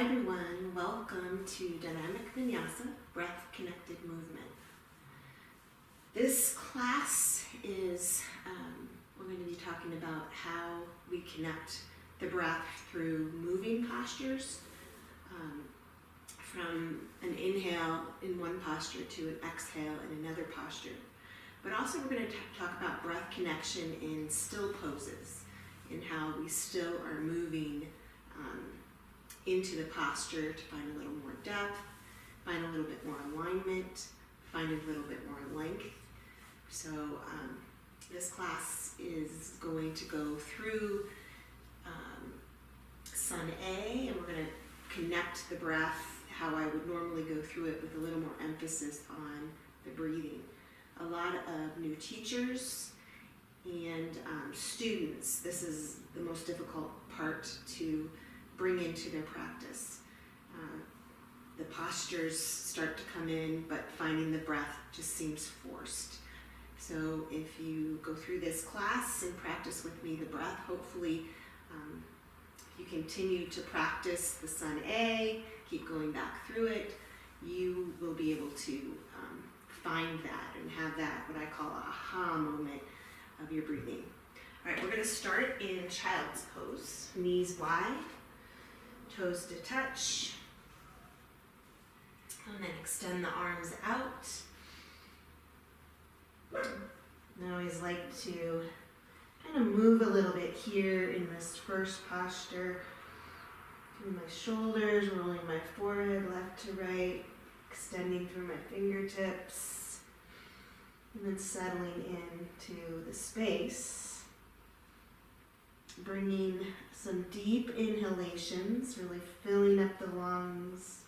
Hi everyone, welcome to Dynamic Vinyasa, Breath Connected Movement. This class is, we're going to be talking about how we connect the breath through moving postures, from an inhale in one posture to an exhale in another posture. But also we're going to talk about breath connection in still poses, in how we still are moving into the posture to find a little more depth, find a little bit more alignment, find a little bit more length. So this class is going to go through Sun A, and we're going to connect the breath how I would normally go through it with a little more emphasis on the breathing. A lot of new teachers and students, this is the most difficult part to bring into their practice. The postures start to come in, but finding the breath just seems forced. So if you go through this class and practice with me the breath, hopefully if you continue to practice the Sun A, keep going back through it, you will be able to find that and have that, what I call a aha moment of your breathing. All right, we're going to start in child's pose, knees wide, toes to touch, and then extend the arms out. I always like to kind of move a little bit here in this first posture, through my shoulders, rolling my forehead left to right, extending through my fingertips, and then settling into the space. Bringing some deep inhalations, really filling up the lungs.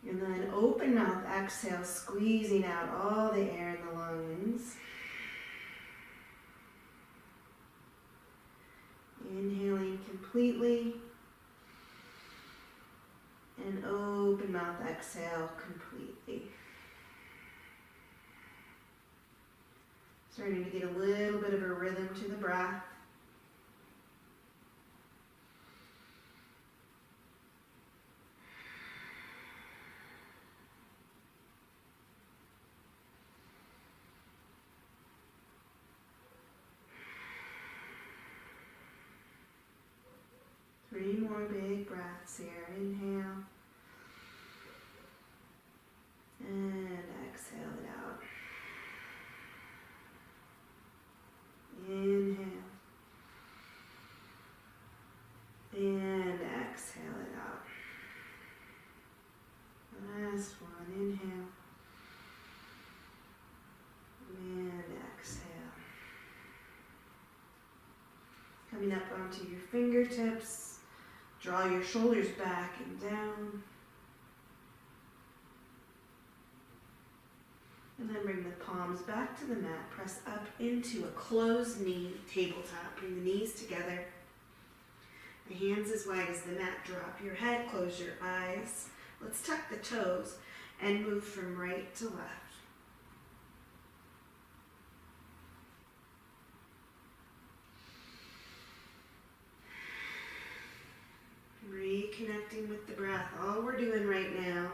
And then open mouth exhale, squeezing out all the air in the lungs. Inhaling completely. And open mouth exhale completely. Starting to get a little bit of a rhythm to the breath. Three more big breaths here. Inhale. And exhale it out. Inhale. And exhale it out. Last one. Inhale. And exhale. Coming up onto your fingertips. Draw your shoulders back and down. And then bring the palms back to the mat. Press up into a closed knee tabletop. Bring the knees together. The hands as wide as the mat. Drop your head. Close your eyes. Let's tuck the toes and move from right to left. Reconnecting with the breath. All we're doing right now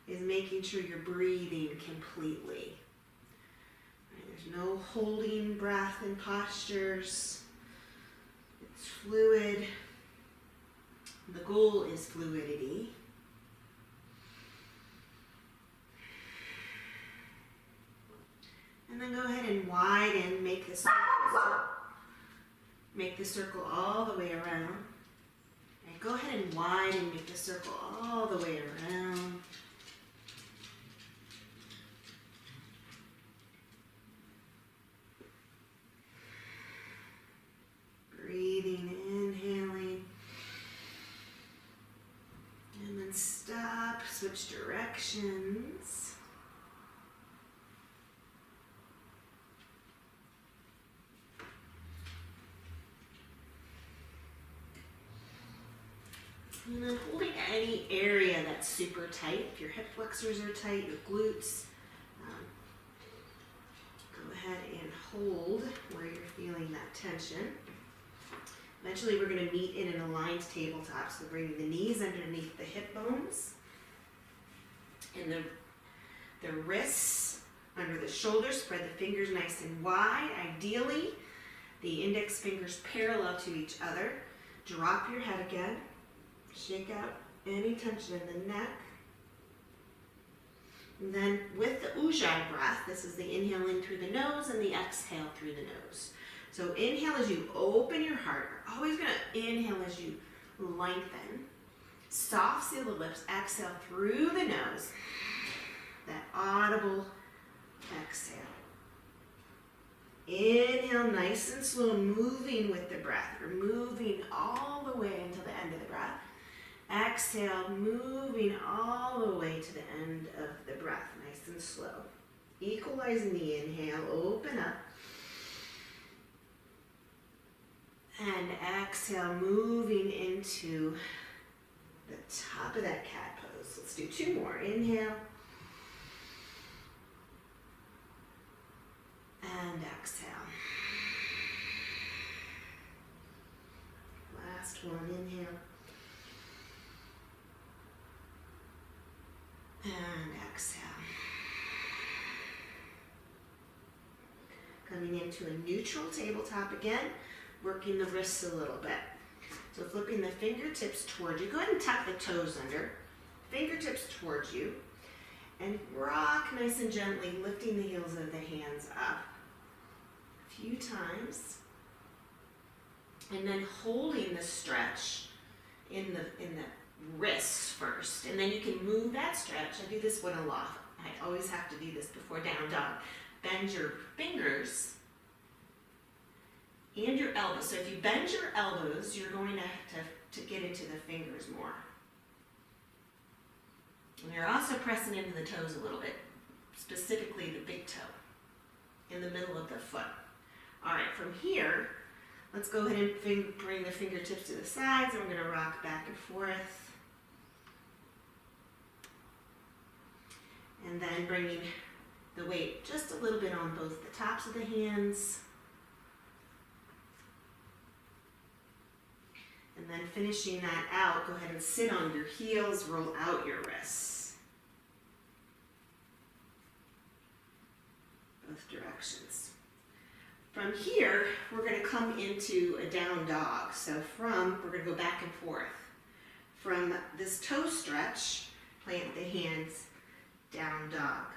is making sure you're breathing completely. Right, there's no holding breath in postures. It's fluid. The goal is fluidity. And then go ahead and widen, make the circle all the way around. Go ahead and widen, make the circle all the way around. Breathing, inhaling. And then stop, switch directions. And then holding any area that's super tight. If your hip flexors are tight, your glutes, go ahead and hold where you're feeling that tension. Eventually we're going to meet in an aligned tabletop, so bringing the knees underneath the hip bones and the wrists under the shoulders. Spread the fingers nice and wide. Ideally, the index fingers parallel to each other. Drop your head again. Shake out any tension in the neck. And then with the Ujjayi breath, this is the inhale in through the nose and the exhale through the nose. So inhale as you open your heart. You're always going to inhale as you lengthen. Soft seal the lips. Exhale through the nose. That audible exhale. Inhale nice and slow, moving with the breath. You're moving all the way until the end of the breath. Exhale, moving all the way to the end of the breath, nice and slow. Equalizing the inhale, open up. And exhale, moving into the top of that cat pose. Let's do 2 more. Inhale. And exhale. Last one, inhale. And exhale. Coming into a neutral tabletop again, working the wrists a little bit. So flipping the fingertips towards you. Go ahead and tuck the toes under. Fingertips towards you. And rock nice and gently, lifting the heels of the hands up. A few times. And then holding the stretch in the wrists first, and then you can move that stretch. I do this one a lot. I always have to do this before down dog. Bend your fingers and your elbows. So if you bend your elbows, you're going to get into the fingers more. And you're also pressing into the toes a little bit, specifically the big toe in the middle of the foot. All right, from here, let's go ahead and bring the fingertips to the sides, and we're going to rock back and forth. And then bringing the weight just a little bit on both the tops of the hands. And then finishing that out, go ahead and sit on your heels, roll out your wrists. Both directions. From here, we're going to come into a down dog. So we're going to go back and forth. From this toe stretch, plant the hands, down dog,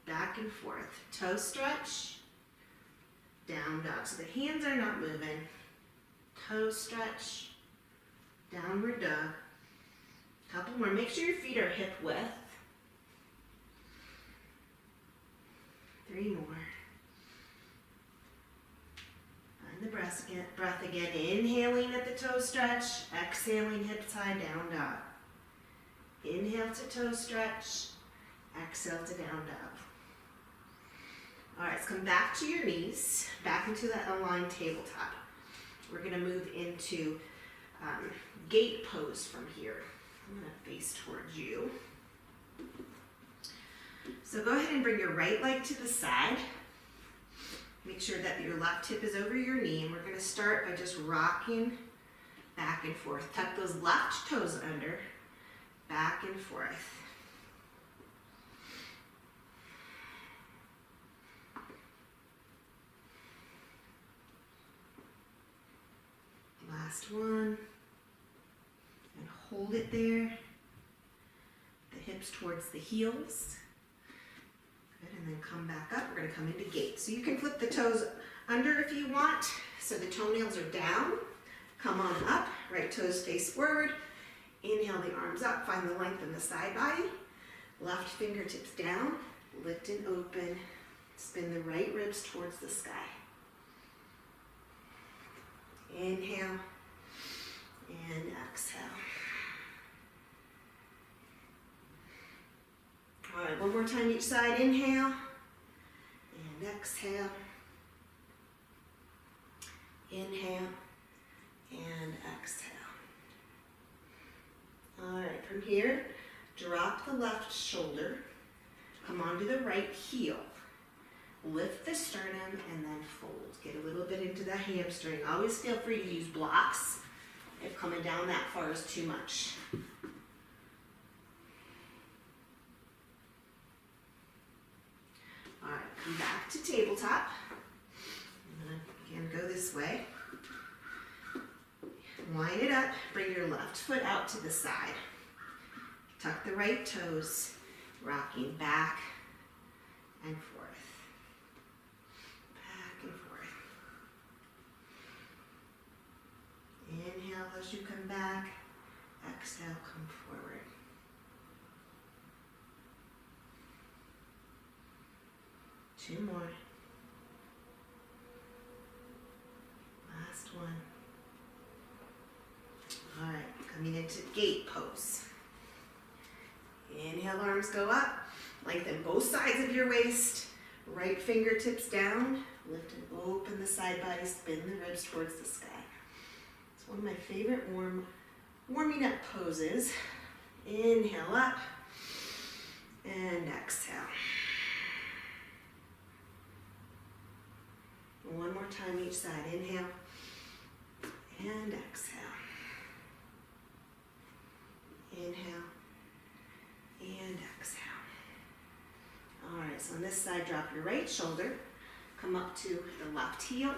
back and forth, toe stretch, down dog. So the hands are not moving, toe stretch, downward dog. Couple more, make sure your feet are hip width. 3 more. Find the breath again, inhaling at the toe stretch, exhaling hips high, down dog. Inhale to toe stretch, exhale to down dog. All right, let's come back to your knees, back into that aligned tabletop. We're going to move into gate pose from here. I'm going to face towards you. So go ahead and bring your right leg to the side. Make sure that your left hip is over your knee, and we're going to start by just rocking back and forth. Tuck those left toes under, back and forth. Last one. And hold it there. The hips towards the heels. Good, and then come back up. We're going to come into gate. So you can flip the toes under if you want. So the toenails are down. Come on up. Right toes face forward. Inhale the arms up. Find the length in the side body. Left fingertips down. Lift and open. Spin the right ribs towards the sky. Inhale and exhale. All right, one more time each side. Inhale and exhale. Inhale and exhale. All right, from here, drop the left shoulder. Come onto the right heel. Lift the sternum and then fold. Get a little bit into the hamstring. Always feel free to use blocks if coming down that far is too much. All right, come back to tabletop. I'm gonna again go this way. Line it up, bring your left foot out to the side. Tuck the right toes, rocking back and forth. Back and forth. Inhale as you come back. Exhale, come forward. Two more. Last one. All right, coming into gate pose. Inhale, arms go up. Lengthen both sides of your waist. Right fingertips down. Lift and open the side body. Spin the ribs towards the sky. It's one of my favorite warming up poses. Inhale up and exhale. One more time each side. Inhale and exhale. Inhale and exhale. All right, so on this side, drop your right shoulder. Come up to the left heel.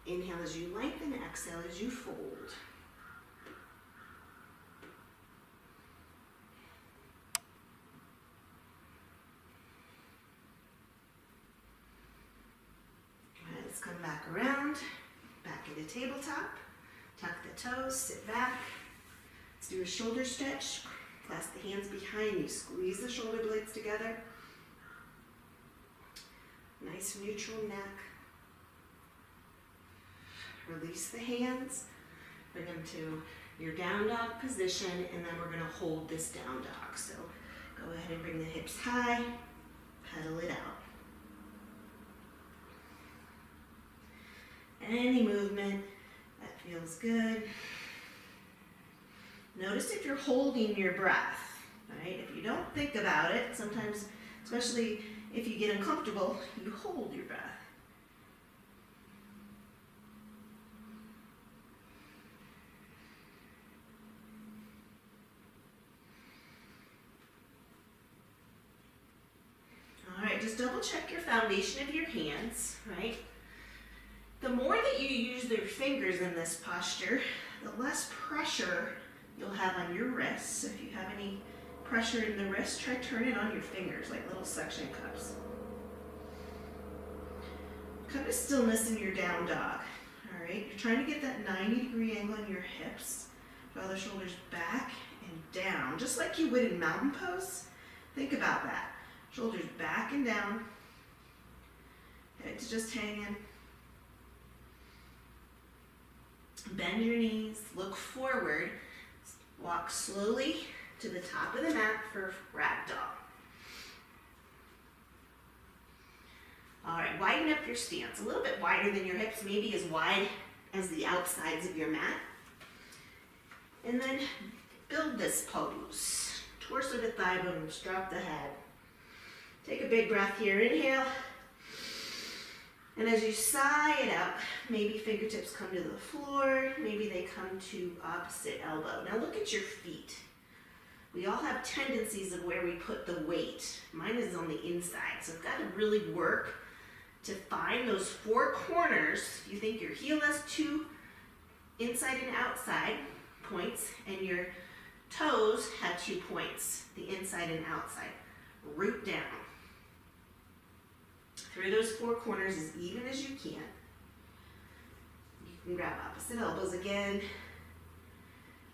Inhale as you lengthen, exhale as you fold. All right, let's come back around, back into tabletop. Tuck the toes, sit back. Let's do a shoulder stretch. Clasp the hands behind you. Squeeze the shoulder blades together. Nice neutral neck. Release the hands. Bring them to your down dog position, and then we're going to hold this down dog. So go ahead and bring the hips high. Pedal it out. Any movement that feels good. Notice if you're holding your breath, right? If you don't think about it, sometimes, especially if you get uncomfortable, you hold your breath. All right, just double check your foundation of your hands, right? The more that you use your fingers in this posture, the less pressure you'll have on your wrists. So if you have any pressure in the wrist, try turn it on your fingers like little suction cups. Come to stillness in your down dog. All right, you're trying to get that 90-degree angle on your hips. Draw the shoulders back and down, just like you would in mountain pose. Think about that. Shoulders back and down. Head's just hanging. Bend your knees, look forward. Walk slowly to the top of the mat for ragdoll. All right, widen up your stance. A little bit wider than your hips, maybe as wide as the outsides of your mat. And then build this pose. Torso to thigh bones, drop the head. Take a big breath here, inhale. And as you sigh it out, maybe fingertips come to the floor, maybe they come to opposite elbow. Now look at your feet. We all have tendencies of where we put the weight. Mine is on the inside, so I've got to really work to find those four corners. You think your heel has two inside and outside points, and your toes have 2 points, the inside and outside. Root down. Through those four corners as even as you can. You can grab opposite elbows again.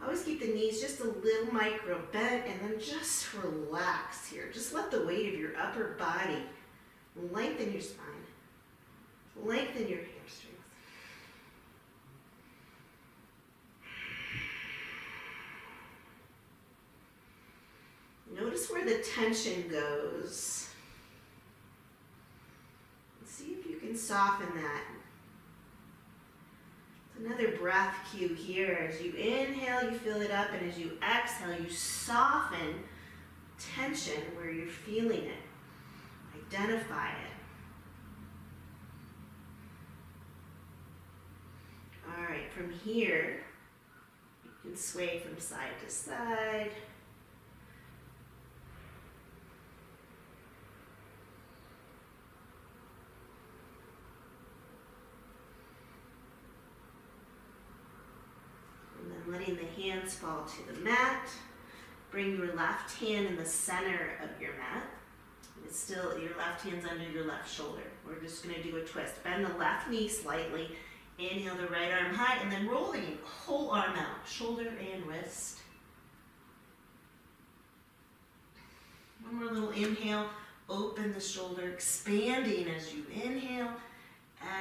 Always keep the knees just a little micro bent, and then just relax here. Just let the weight of your upper body lengthen your spine. Lengthen your hamstrings. Notice where the tension goes. See if you can soften that. It's another breath cue here. As you inhale, you fill it up, and as you exhale, you soften tension where you're feeling it. Identify it. from here, you can sway from side to side. And then letting the hands fall to the mat. Bring your left hand in the center of your mat. It's still, your left hand's under your left shoulder. We're just gonna do a twist. Bend the left knee slightly. Inhale the right arm high, and then roll the whole arm out, shoulder and wrist. One more little inhale, open the shoulder, expanding as you inhale,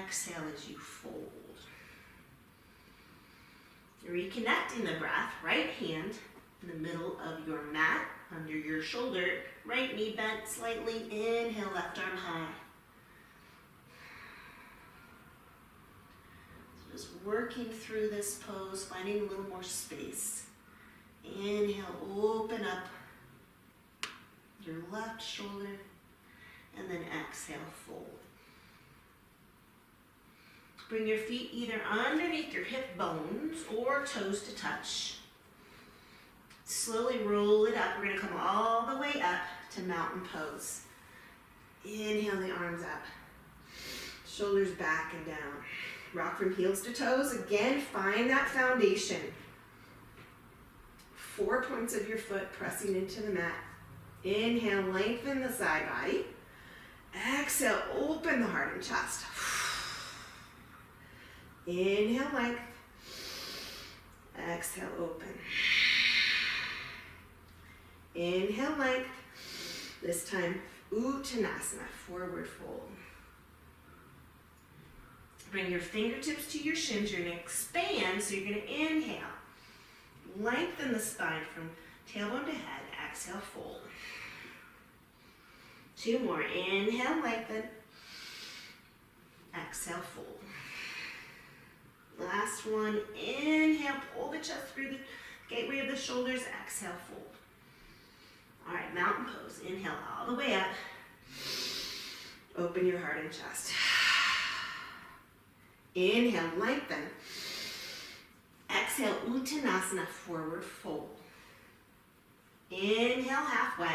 exhale as you fold. You're reconnecting the breath, right hand in the middle of your mat, under your shoulder, right knee bent slightly, inhale, left arm high. So just working through this pose, finding a little more space. Inhale, open up your left shoulder, and then exhale, fold. Bring your feet either underneath your hip bones or toes to touch. Slowly roll it up. We're going to come all the way up to mountain pose. Inhale the arms up. Shoulders back and down. Rock from heels to toes. Again, find that foundation. 4 points of your foot pressing into the mat. Inhale, lengthen the side body. Exhale, open the heart and chest. Inhale, length. Exhale, open. Inhale, length. This time, Uttanasana, forward fold. Bring your fingertips to your shins. You're going to expand, so you're going to inhale. Lengthen the spine from tailbone to head. Exhale, fold. 2 more. Inhale, lengthen. Exhale, fold. Last one. Inhale, pull the chest through the gateway of the shoulders. Exhale, fold. All right, mountain pose. Inhale all the way up. Open your heart and chest. Inhale, lengthen. Exhale, Uttanasana, forward fold. Inhale, halfway.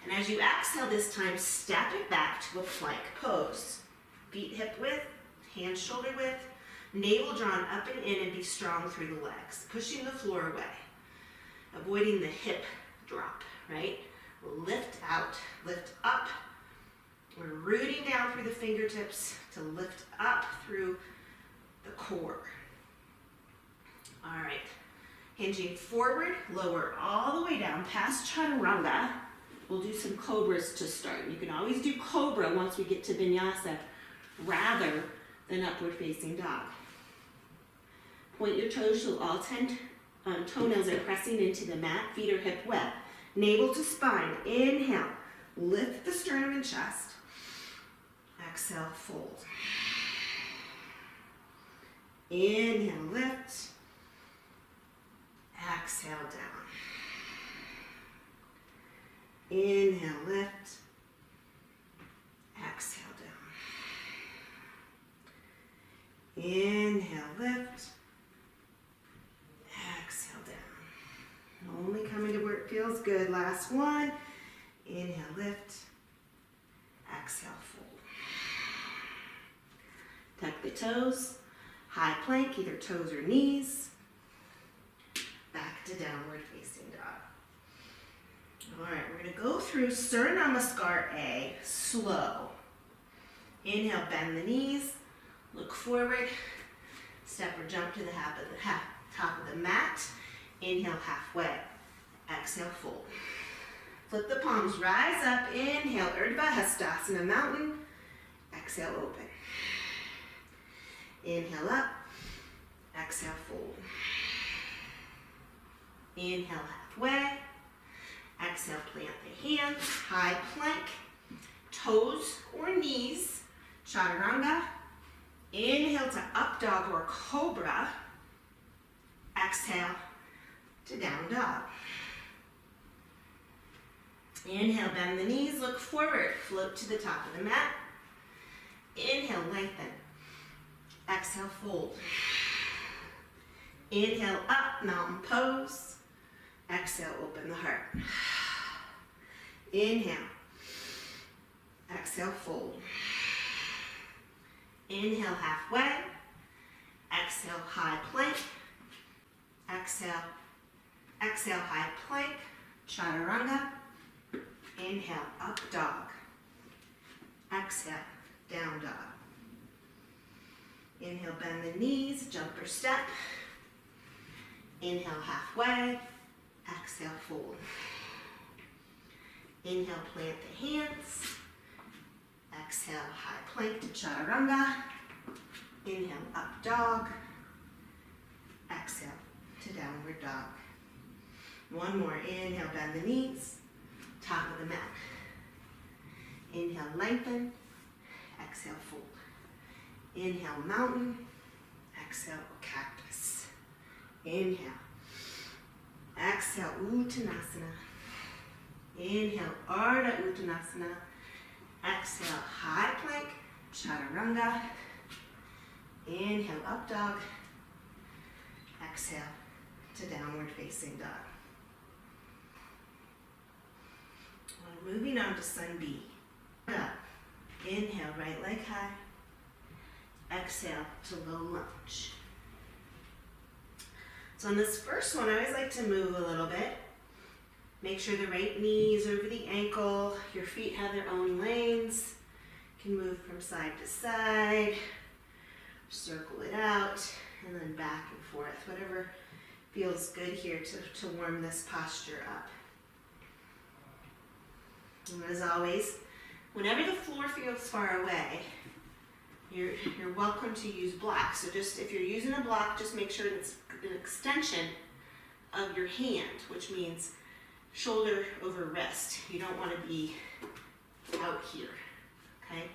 And as you exhale this time, step it back to a plank pose. Feet hip width, hands shoulder width, navel drawn up and in, and be strong through the legs, pushing the floor away, avoiding the hip drop, right? Lift out, lift up. We're rooting down through the fingertips to lift up through the core. All right, hinging forward, lower all the way down past chaturanga. We'll do some cobras to start. You can always do cobra once we get to vinyasa rather than upward facing dog. Point your toes so all 10 toenails are pressing into the mat. Feet are hip width. Navel to spine. Inhale. Lift the sternum and chest. Exhale, fold. Inhale, lift. Exhale, down. Inhale, lift. Exhale, down. Inhale, lift. Exhale, down. Only coming to where it feels good. Last one. Inhale, lift. Exhale, fold. Tuck the toes. High plank, either toes or knees. Back to downward facing dog. All right, we're going to go through Surya Namaskar A, slow. Inhale, bend the knees. Look forward. Step or jump to the top of the mat. Inhale, halfway. Exhale, fold. Flip the palms, rise up. Inhale, Urdhva Hastasana, mountain. Exhale, open. Inhale up. Exhale, fold. Inhale, halfway. Exhale, plant the hands. High plank. Toes or knees. Chaturanga. Inhale to up dog or cobra. Exhale to down dog. Inhale, bend the knees, look forward, float to the top of the mat. Inhale, lengthen. Exhale, fold. Inhale up, mountain pose. Exhale, open the heart. Inhale. Exhale, fold. Inhale, halfway. Exhale, high plank. Exhale, exhale, high plank. Chaturanga. Inhale, up dog. Exhale, down dog. Inhale, bend the knees, jumper step. Inhale, halfway. Exhale, fold. Inhale, plant the hands. Exhale, high plank to chaturanga. Inhale, up dog. Exhale to downward dog. One more. Inhale, bend the knees. Top of the mat. Inhale, lengthen. Exhale, fold. Inhale, mountain. Exhale, cactus. Inhale. Exhale, Uttanasana. Inhale, Ardha Uttanasana. Exhale, high plank, chaturanga. Inhale, up dog. Exhale to downward facing dog. Moving on to sun B. Up. Inhale, right leg high. Exhale to low lunge. So on this first one, I always like to move a little bit. Make sure the right knee is over the ankle. Your feet have their own lanes. You can move from side to side. Circle it out, and then back and forth. Whatever feels good here to warm this posture up. And as always, whenever the floor feels far away, you're welcome to use blocks. So just if you're using a block, just make sure it's an extension of your hand, which means shoulder over wrist. You don't want to be out here, okay?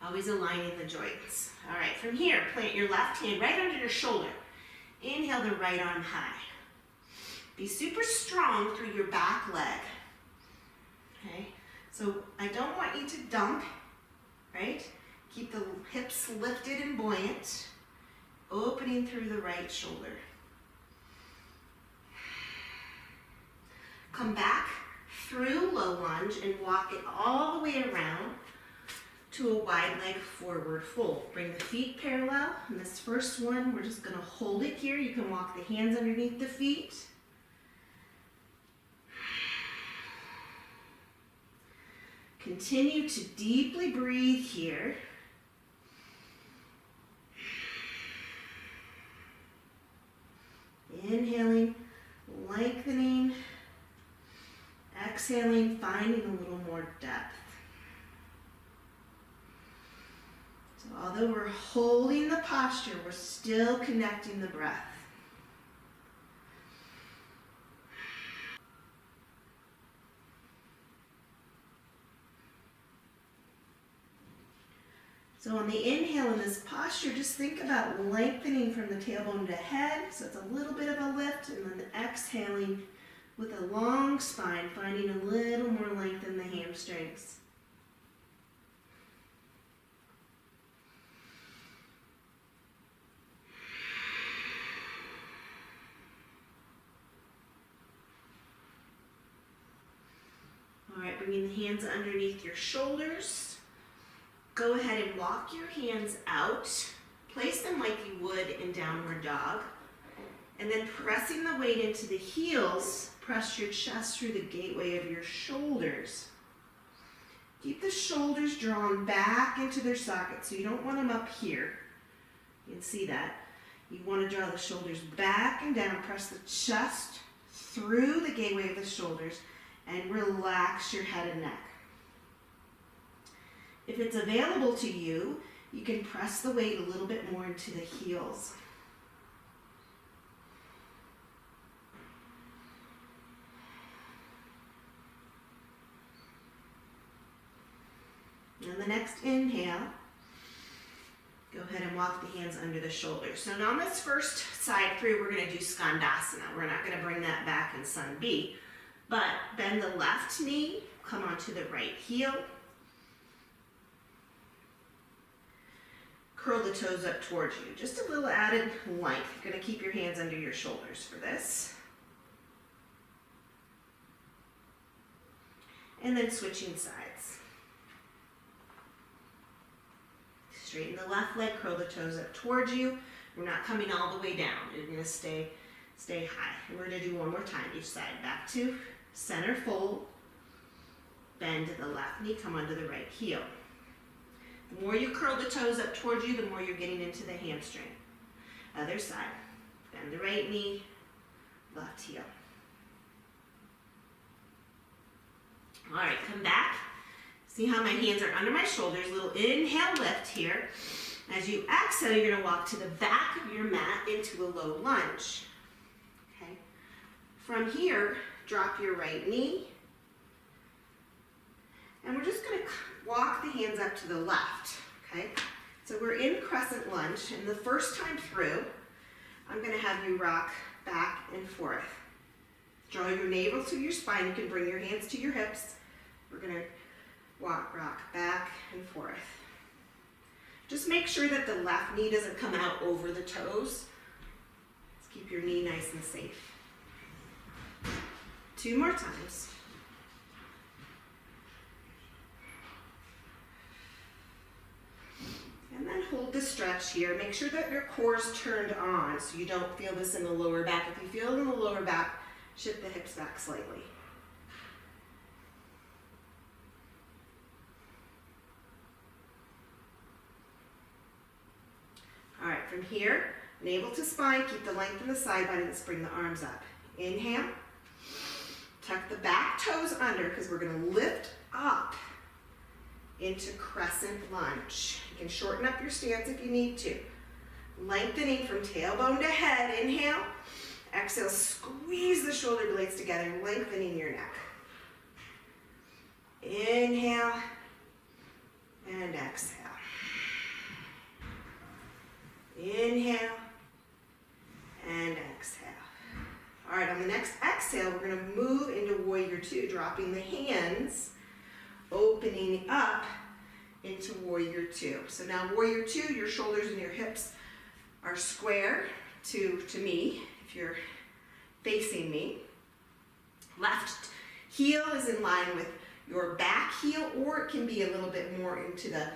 Always aligning the joints. All right, from here, plant your left hand right under your shoulder. Inhale the right arm high. Be super strong through your back leg, okay? So I don't want you to dump, right? Keep the hips lifted and buoyant, opening through the right shoulder. Come back through low lunge and walk it all the way around to a wide leg forward fold. Bring the feet parallel. In this first one, we're just gonna hold it here. You can walk the hands underneath the feet. Continue to deeply breathe here. Inhaling, lengthening. Exhaling, finding a little more depth. So although we're holding the posture, we're still connecting the breath. So on the inhale in this posture, just think about lengthening from the tailbone to head. So it's a little bit of a lift, and then exhaling with a long spine, finding a little more length in the hamstrings. All right, bringing the hands underneath your shoulders. Go ahead and walk your hands out. Place them like you would in downward dog. And then pressing the weight into the heels, press your chest through the gateway of your shoulders. Keep the shoulders drawn back into their sockets, so you don't want them up here. You can see that. You want to draw the shoulders back and down. Press the chest through the gateway of the shoulders and relax your head and neck. If it's available to you, you can press the weight a little bit more into the heels. And the next inhale, go ahead and walk the hands under the shoulders. So now on this first side through, we're going to do Skandasana. We're not going to bring that back in Sun B, but bend the left knee, come onto the right heel. curl the toes up towards you. Just a little added length. You're going to keep your hands under your shoulders for this. And then switching sides. Straighten the left leg, curl the toes up towards you. We're not coming all the way down. You're going to stay high. And we're going to do one more time each side. Back to center fold. Bend to the left knee, come onto the right heel. The more you curl the toes up towards you, the more you're getting into the hamstring. Other side. Bend the right knee, left heel. All right, come back. See how my hands are under my shoulders. Little inhale, lift here. As you exhale, you're going to walk to the back of your mat into a low lunge. Okay. From here, drop your right knee. And we're just going to walk the hands up to the left. Okay. So we're in crescent lunge, and the first time through, I'm going to have you rock back and forth. Draw your navel to your spine. You can bring your hands to your hips. We're going to rock back and forth. Just make sure that the left knee doesn't come out over the toes. Let's keep your knee nice and safe. 2 more times. And then hold the stretch here. Make sure that your core is turned on so you don't feel this in the lower back. If you feel it in the lower back, shift the hips back slightly. All right, from here, navel to spine, keep the length in the side body. Let's bring the arms up. Inhale. Tuck the back toes under because we're going to lift up into crescent lunge. You can shorten up your stance if you need to. Lengthening from tailbone to head. Inhale. Exhale, squeeze the shoulder blades together, lengthening your neck. Inhale and exhale. Inhale and exhale. All right, on the next exhale, we're going to move into warrior 2, dropping the hands, opening up into warrior 2. So now warrior 2, your shoulders and your hips are square to me. If you're facing me, left heel is in line with your back heel, or it can be a little bit more into the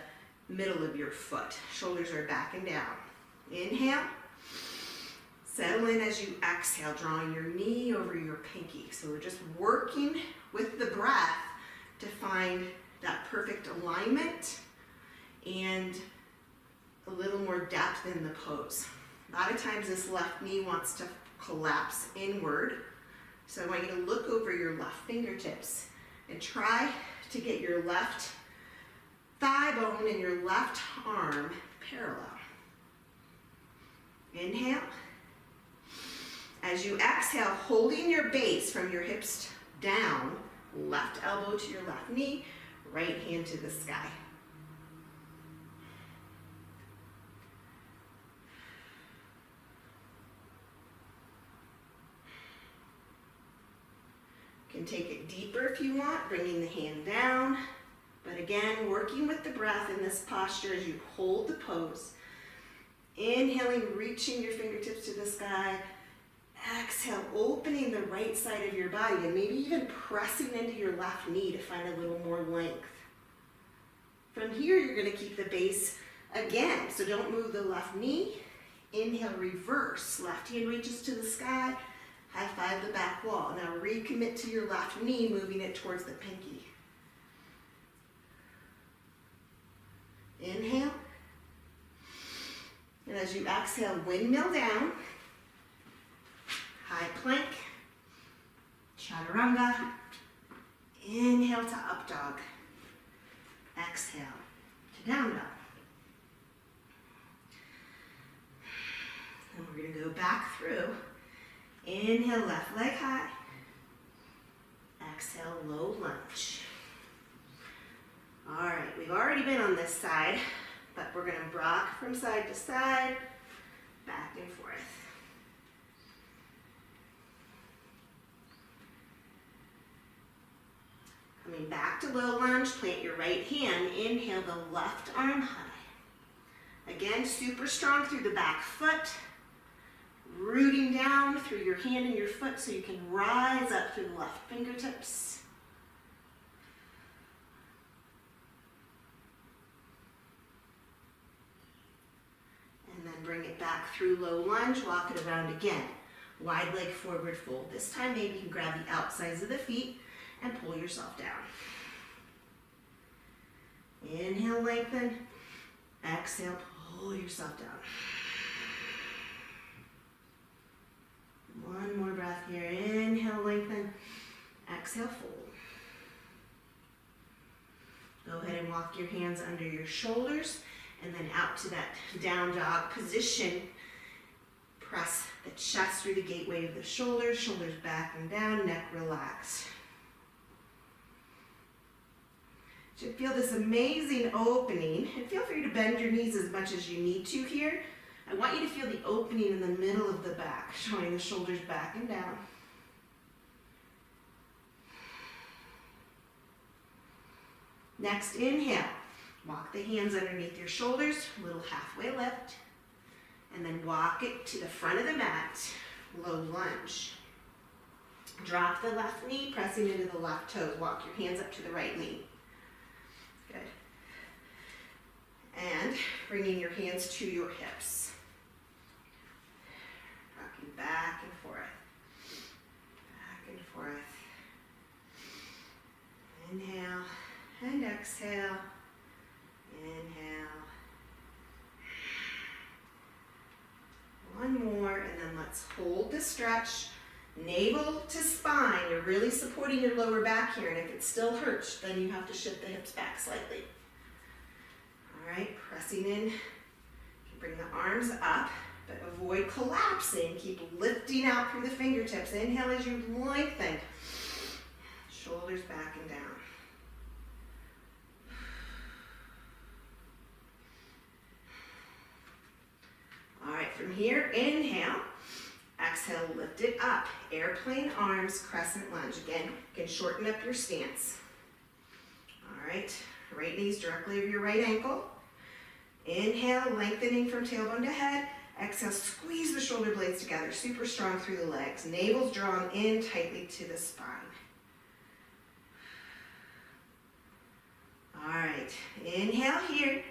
middle of your foot. Shoulders are back and down. Inhale. Settle in as you exhale, drawing your knee over your pinky. So we're just working with the breath to find that perfect alignment and a little more depth in the pose. A lot of times this left knee wants to collapse inward. So I want you to look over your left fingertips and try to get your left thigh bone and your left arm parallel. Inhale. As you exhale, holding your base from your hips down, left elbow to your left knee, right hand to the sky. You can take it deeper if you want, bringing the hand down. But again, working with the breath in this posture as you hold the pose. Inhaling, reaching your fingertips to the sky. Exhale, opening the right side of your body and maybe even pressing into your left knee to find a little more length. From here, you're going to keep the base again, so don't move the left knee. Inhale, reverse. Left hand reaches to the sky. High five the back wall. Now recommit to your left knee, moving it towards the pinky. Inhale. And as you exhale, windmill down. High plank, chaturanga. Inhale to up dog. Exhale to down dog. And we're going to go back through. Inhale, left leg high. Exhale, low lunge. All right, we've already been on this side, but we're going to rock from side to side, back and forth. Coming back to low lunge, plant your right hand. Inhale the left arm high. Again, super strong through the back foot, rooting down through your hand and your foot so you can rise up through the left fingertips. And then bring it back through low lunge, walk it around again. Wide leg forward fold. This time maybe you can grab the outsides of the feet and pull yourself down. Inhale, lengthen. Exhale, pull yourself down. One more breath here. Inhale, lengthen. Exhale, fold. Go ahead and walk your hands under your shoulders and then out to that down dog position. Press the chest through the gateway of the shoulders, shoulders back and down, neck relaxed. You should feel this amazing opening, and feel free to bend your knees as much as you need to here. I want you to feel the opening in the middle of the back, showing the shoulders back and down. Next, inhale. Walk the hands underneath your shoulders, a little halfway lift. And then walk it to the front of the mat, low lunge. Drop the left knee, pressing into the left toes. Walk your hands up to the right knee. Good. And bringing your hands to your hips. Rocking back and forth. Back and forth. Inhale and exhale. Inhale. One more, and then let's hold the stretch. Navel to spine. You're really supporting your lower back here, and if it still hurts, then you have to shift the hips back slightly. All right, pressing in. You can bring the arms up, but avoid collapsing. Keep lifting out through the fingertips. Inhale as you lengthen. Shoulders back and down. All right, from here, inhale. Exhale, lift it up. Airplane arms, crescent lunge. Again, you can shorten up your stance. All right, right knees directly over your right ankle. Inhale, lengthening from tailbone to head. Exhale, squeeze the shoulder blades together, super strong through the legs. Navel's drawn in tightly to the spine. All right, inhale here.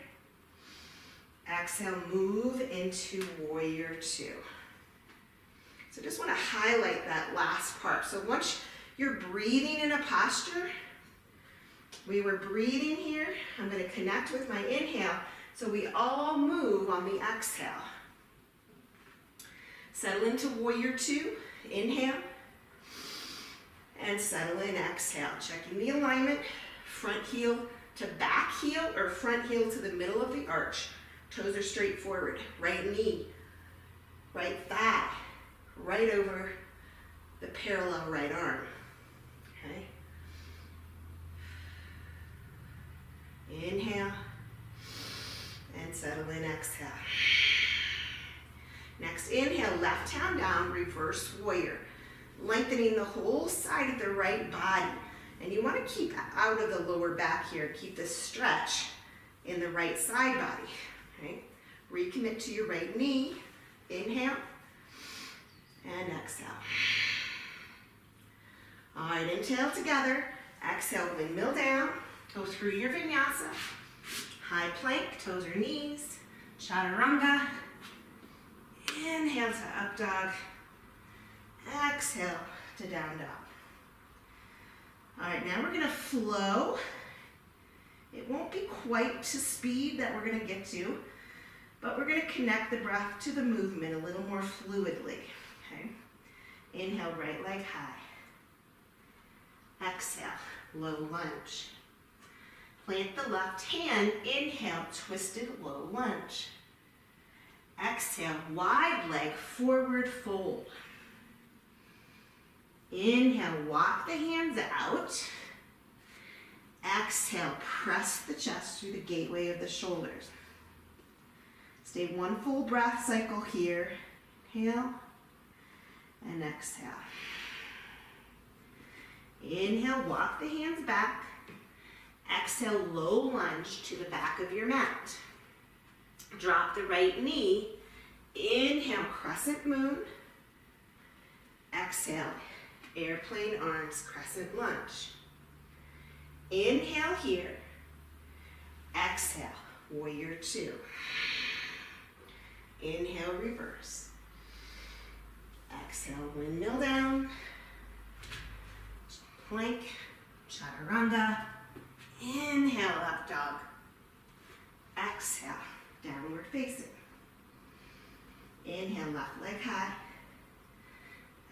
Exhale, move into warrior two. So just want to highlight that last part. So once you're breathing in a posture, we were breathing here. I'm going to connect with my inhale so we all move on the exhale. Settle into warrior two. Inhale. And settle in, exhale. Checking the alignment. Front heel to back heel or front heel to the middle of the arch. Toes are straight forward. Right knee, right thigh, right over the parallel right arm. Okay. Inhale and settle in, exhale. Next, inhale, left hand down, reverse warrior. Lengthening the whole side of the right body. And you want to keep out of the lower back here. Keep this stretch in the right side body. Okay. Recommit to your right knee. Inhale and exhale. All right, inhale together. Exhale, windmill down. Go through your vinyasa. High plank, toes or knees. Chaturanga. Inhale to up dog. Exhale to down dog. All right, now we're going to flow. It won't be quite to speed that we're going to get to, but we're going to connect the breath to the movement a little more fluidly. Okay. Inhale, right leg high. Exhale, low lunge. Plant the left hand. Inhale, twisted low lunge. Exhale, wide leg forward fold. Inhale, walk the hands out. Exhale, press the chest through the gateway of the shoulders. Stay one full breath cycle here. Inhale and exhale. Inhale, walk the hands back. Exhale, low lunge to the back of your mat. Drop the right knee. Inhale, crescent moon. Exhale, airplane arms, crescent lunge. Inhale here. Exhale, warrior two. Inhale, reverse. Exhale, windmill down. Plank, chaturanga. Inhale, up dog. Exhale, downward facing. Inhale, left leg high.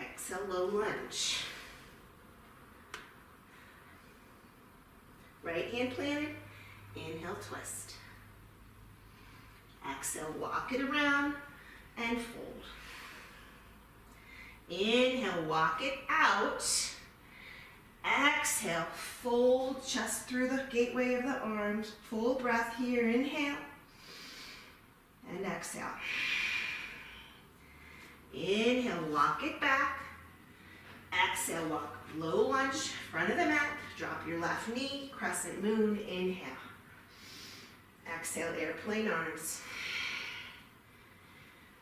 Exhale, low lunge. Right hand planted. Inhale, twist. Exhale, walk it around and fold. Inhale, walk it out. Exhale, fold chest through the gateway of the arms. Full breath here, inhale. And exhale. Inhale, walk it back. Exhale, walk low lunge, front of the mat. Drop your left knee, crescent moon, inhale. Exhale, airplane arms.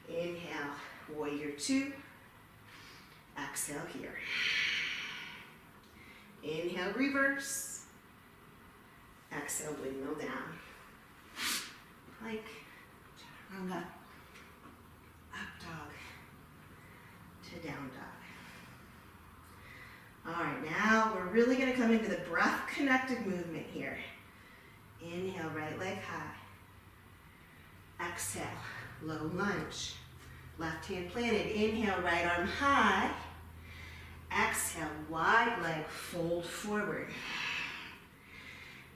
Inhale, warrior two. Exhale here. Inhale, reverse. Exhale, windmill down. Plank, chaturanga, up dog, to down dog. All right, now we're really gonna come into the breath connected movement here. Inhale, right leg high. Exhale, low lunge. Left hand planted. Inhale, right arm high. Exhale, wide leg, fold forward.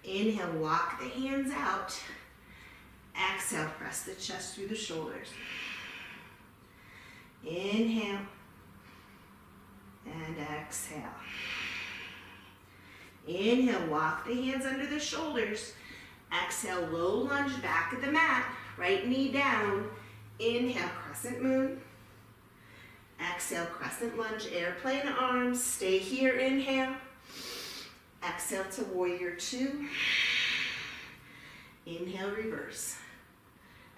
Inhale, walk the hands out. Exhale, press the chest through the shoulders. Inhale. And exhale. Inhale, walk the hands under the shoulders. Exhale, low lunge back at the mat. Right knee down. Inhale, crescent moon. Exhale, crescent lunge, airplane arms. Stay here, inhale. Exhale to warrior two. Inhale, reverse.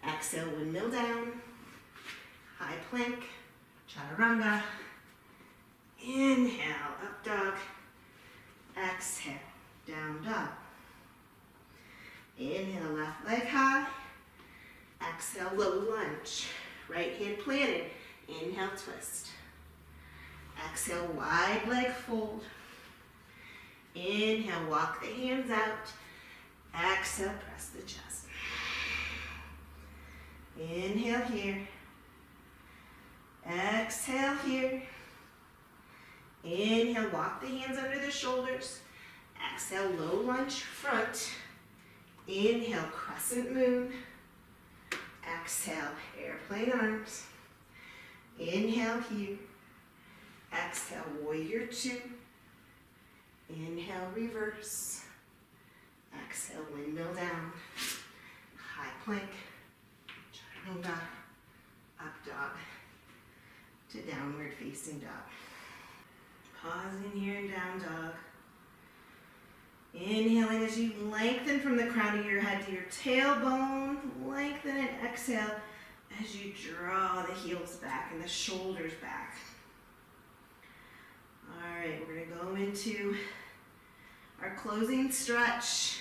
Exhale, windmill down. High plank, chaturanga. Inhale, up dog. Exhale, down dog. Inhale, left leg high. Exhale, low lunge. Right hand planted. Inhale, twist. Exhale, wide leg fold. Inhale, walk the hands out. Exhale, press the chest. Inhale here. Exhale here. Inhale, walk the hands under the shoulders. Exhale, low lunge front. Inhale, crescent moon. Exhale, airplane arms. Inhale here. Exhale, warrior two. Inhale, reverse. Exhale, windmill down. High plank. Chaturanga. Up dog. To downward facing dog. Pause in here and down dog. Inhaling as you lengthen from the crown of your head to your tailbone. Lengthen and exhale as you draw the heels back and the shoulders back. All right, we're gonna go into our closing stretch.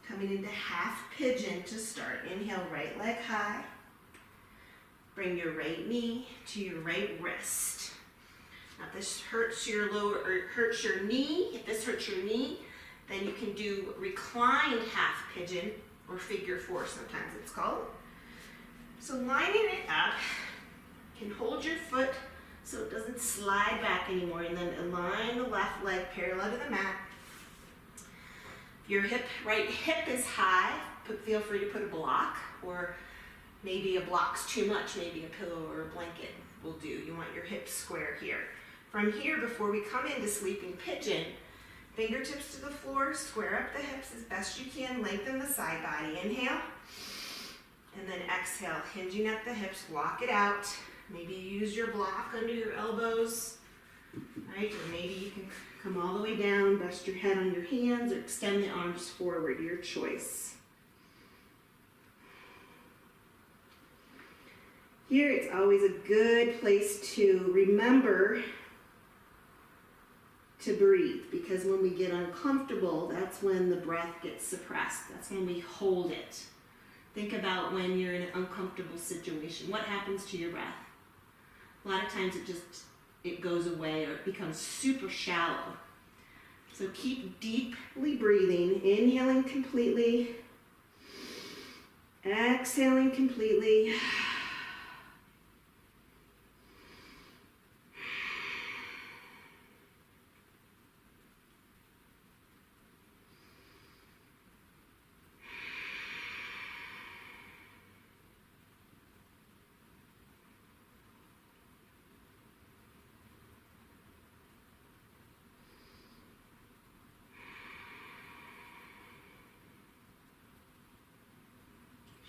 Coming into half pigeon to start. Inhale, right leg high. Bring your right knee to your right wrist. Now if this hurts your hurts your knee, if this hurts your knee, then you can do reclined half pigeon or figure four sometimes it's called. So lining it up, you can hold your foot so it doesn't slide back anymore, and then align the left leg parallel to the mat. If your right hip is high, feel free to put a block, or maybe a block's too much, maybe a pillow or a blanket will do. You want your hips square here. From here, before we come into sleeping pigeon, fingertips to the floor, square up the hips as best you can, lengthen the side body. Inhale, and then exhale, hinging at the hips, walk it out. Maybe use your block under your elbows, right? Or maybe you can come all the way down, rest your head on your hands, or extend the arms forward, your choice. Here, it's always a good place to remember to breathe, because when we get uncomfortable, that's when the breath gets suppressed. That's when we hold it. Think about when you're in an uncomfortable situation. What happens to your breath? A lot of times it goes away, or it becomes super shallow. So keep deeply breathing, inhaling completely, exhaling completely.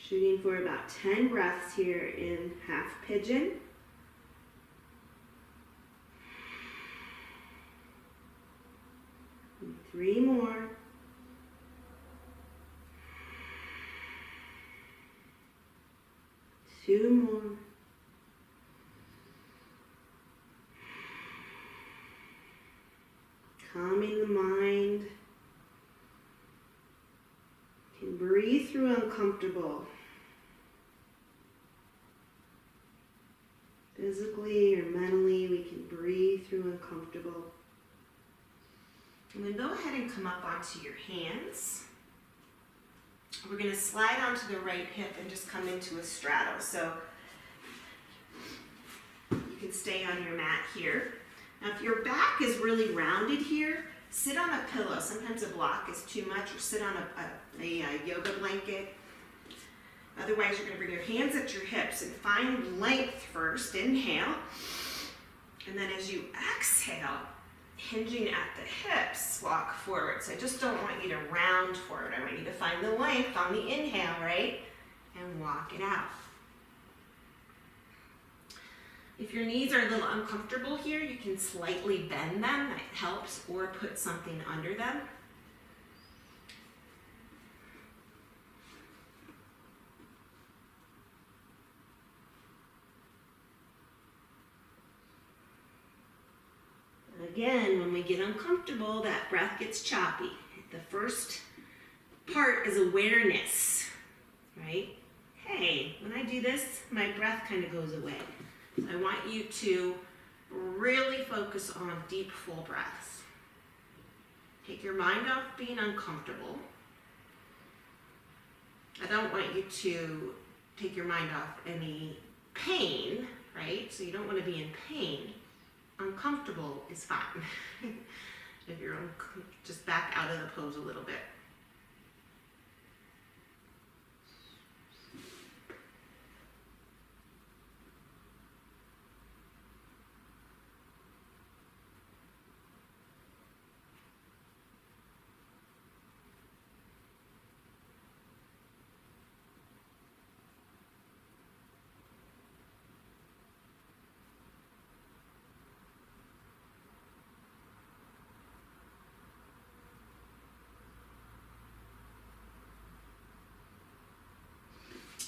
Shooting for about 10 breaths here in half pigeon. And 3 more. Two more. Calming the mind. You can breathe through uncomfortable. Physically or mentally, we can breathe through uncomfortable. And then go ahead and come up onto your hands. We're going to slide onto the right hip and just come into a straddle. So you can stay on your mat here. Now if your back is really rounded here, sit on a pillow. Sometimes a block is too much, or sit on a yoga blanket. Otherwise, you're going to bring your hands at your hips and find length first. Inhale. And then as you exhale, hinging at the hips, walk forward. So I just don't want you to round forward. I want you to find the length on the inhale, right? And walk it out. If your knees are a little uncomfortable here, you can slightly bend them. That helps. Or put something under them. Again, when we get uncomfortable, that breath gets choppy. The first part is awareness, right? Hey, when I do this, my breath kind of goes away. So I want you to really focus on deep, full breaths. Take your mind off being uncomfortable. I don't want you to take your mind off any pain, right? So you don't want to be in pain. Uncomfortable is fine. If you're just back out of the pose a little bit.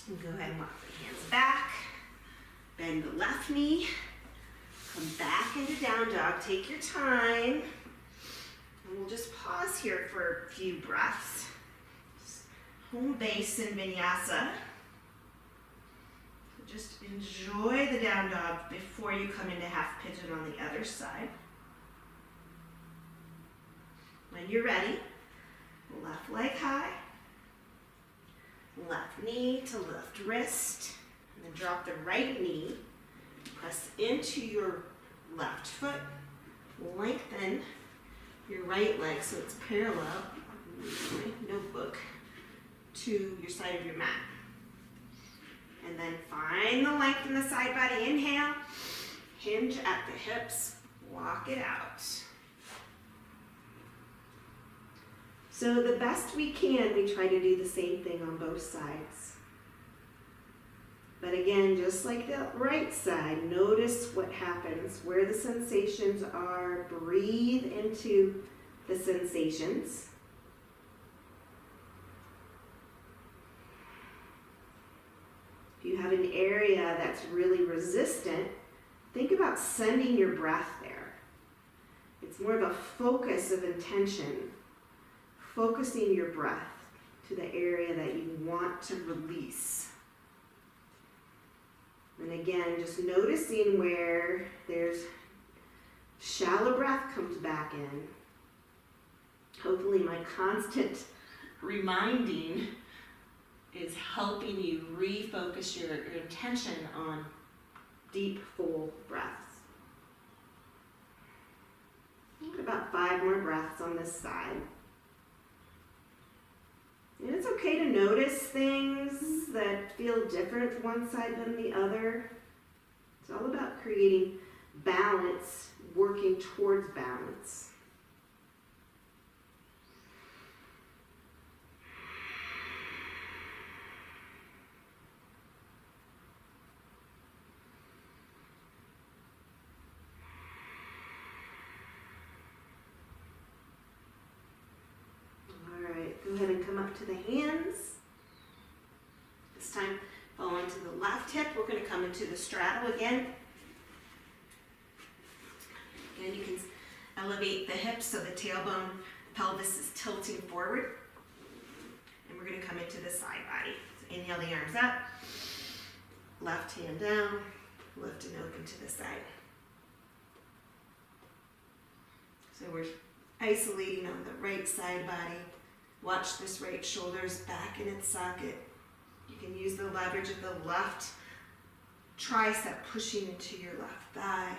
And go ahead and walk the hands back. Bend the left knee. Come back into down dog. Take your time. And we'll just pause here for a few breaths. Home base in Vinyasa. So just enjoy the down dog before you come into half pigeon on the other side. When you're ready, left leg high. Left knee to left wrist, and then drop the right knee, press into your left foot, lengthen your right leg so it's parallel, notebook, to your side of your mat. And then find the length in the side body, inhale, hinge at the hips, walk it out. So the best we can, we try to do the same thing on both sides. But again, just like the right side, notice what happens, where the sensations are. Breathe into the sensations. If you have an any area that's really resistant, think about sending your breath there. It's more of a focus of intention, focusing your breath to the area that you want to release. And again, just noticing where there's shallow breath comes back in. Hopefully my constant reminding is helping you refocus your attention on deep, full breaths. About 5 more breaths on this side. And it's okay to notice things that feel different one side than the other. It's all about creating balance, working towards balance. Go ahead and come up to the hands. This time, fall onto the left hip. We're going to come into the straddle again. Again, you can elevate the hips so the tailbone, pelvis is tilting forward. And we're going to come into the side body. So inhale the arms up. Left hand down. Lift and open to the side. So we're isolating on the right side body. Watch this right shoulder's back in its socket. You can use the leverage of the left tricep pushing into your left thigh.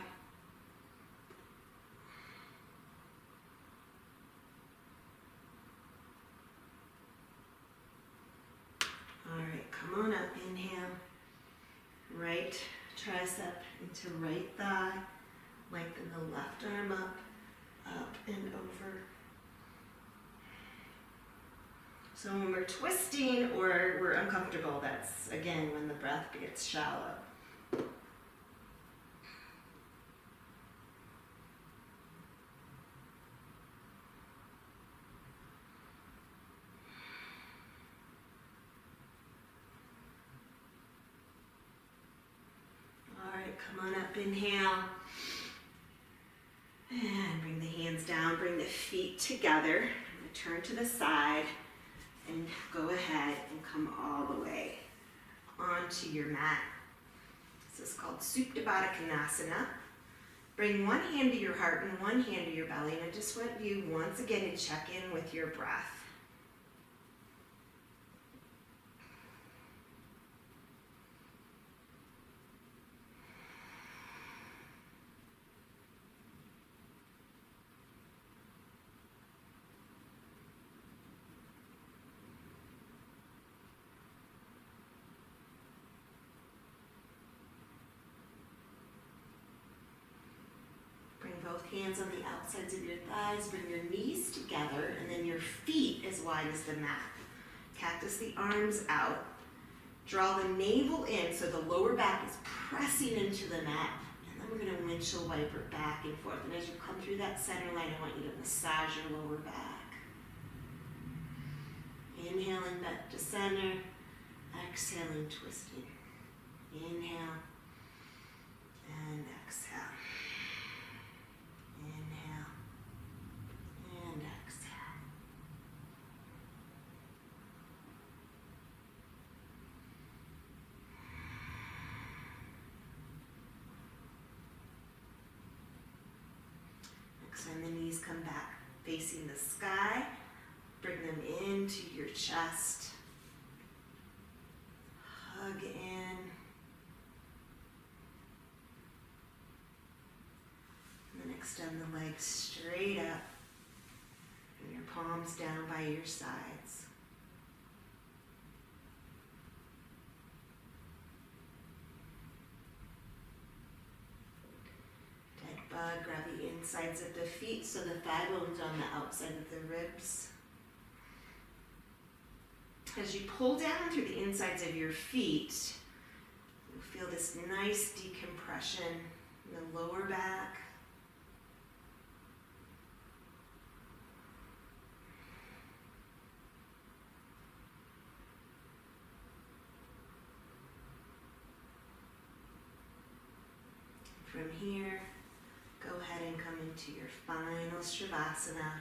All right, come on up, inhale. Right tricep into right thigh. Lengthen the left arm up and over. So when we're twisting or we're uncomfortable, that's, again, when the breath gets shallow. All right, come on up, inhale. And bring the hands down, bring the feet together. I'm going to turn to the side. And go ahead and come all the way onto your mat. This is called Supta Baddha Konasana. Bring one hand to your heart and one hand to your belly. And I just want you once again to check in with your breath. Both hands on the outsides of your thighs, bring your knees together, and then your feet as wide as the mat. Cactus the arms out. Draw the navel in so the lower back is pressing into the mat. And then we're going to windshield wiper back and forth. And as you come through that center line, I want you to massage your lower back. Inhaling back to center. Exhaling, twisting. Inhale and exhale. Inhale and exhale. Extend the knees, come back facing the sky. Bring them into your chest. Hug in. Extend the legs straight up and your palms down by your sides. Dead bug, grab the insides of the feet so the thigh bone's on the outside of the ribs. As you pull down through the insides of your feet, you'll feel this nice decompression in the lower back. From here, go ahead and come into your final Shavasana.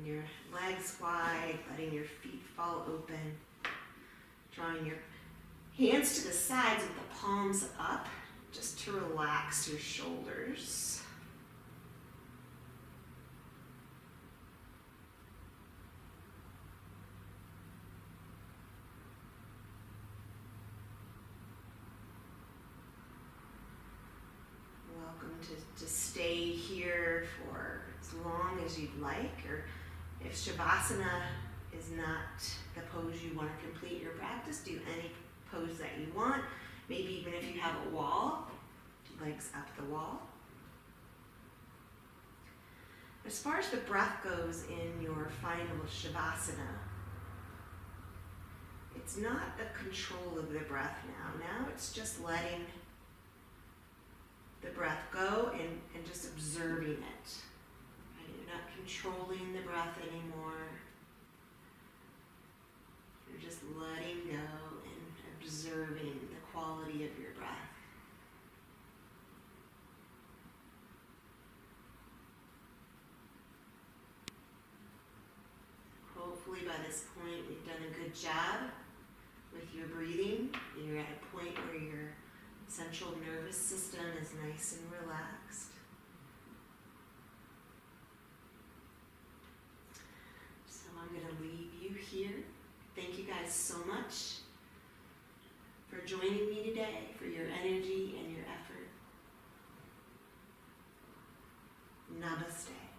Your legs wide, letting your feet fall open. Drawing your hands to the sides with the palms up, just to relax your shoulders. Welcome to stay here for as long as you'd like, or if Shavasana is not the pose you want to complete your practice, do any pose that you want. Maybe even if you have a wall, legs up the wall. As far as the breath goes in your final Shavasana, it's not a control of the breath now. Now it's just letting the breath go and just observing it. Right? You're not controlling the breath anymore. You're just letting go and observing the quality of your breath. Hopefully by this point you've done a good job with your breathing. You're at a point where your central nervous system is nice and relaxed. So I'm going to leave you here. Thank you guys so much for joining me today, for your energy and your effort. Namaste.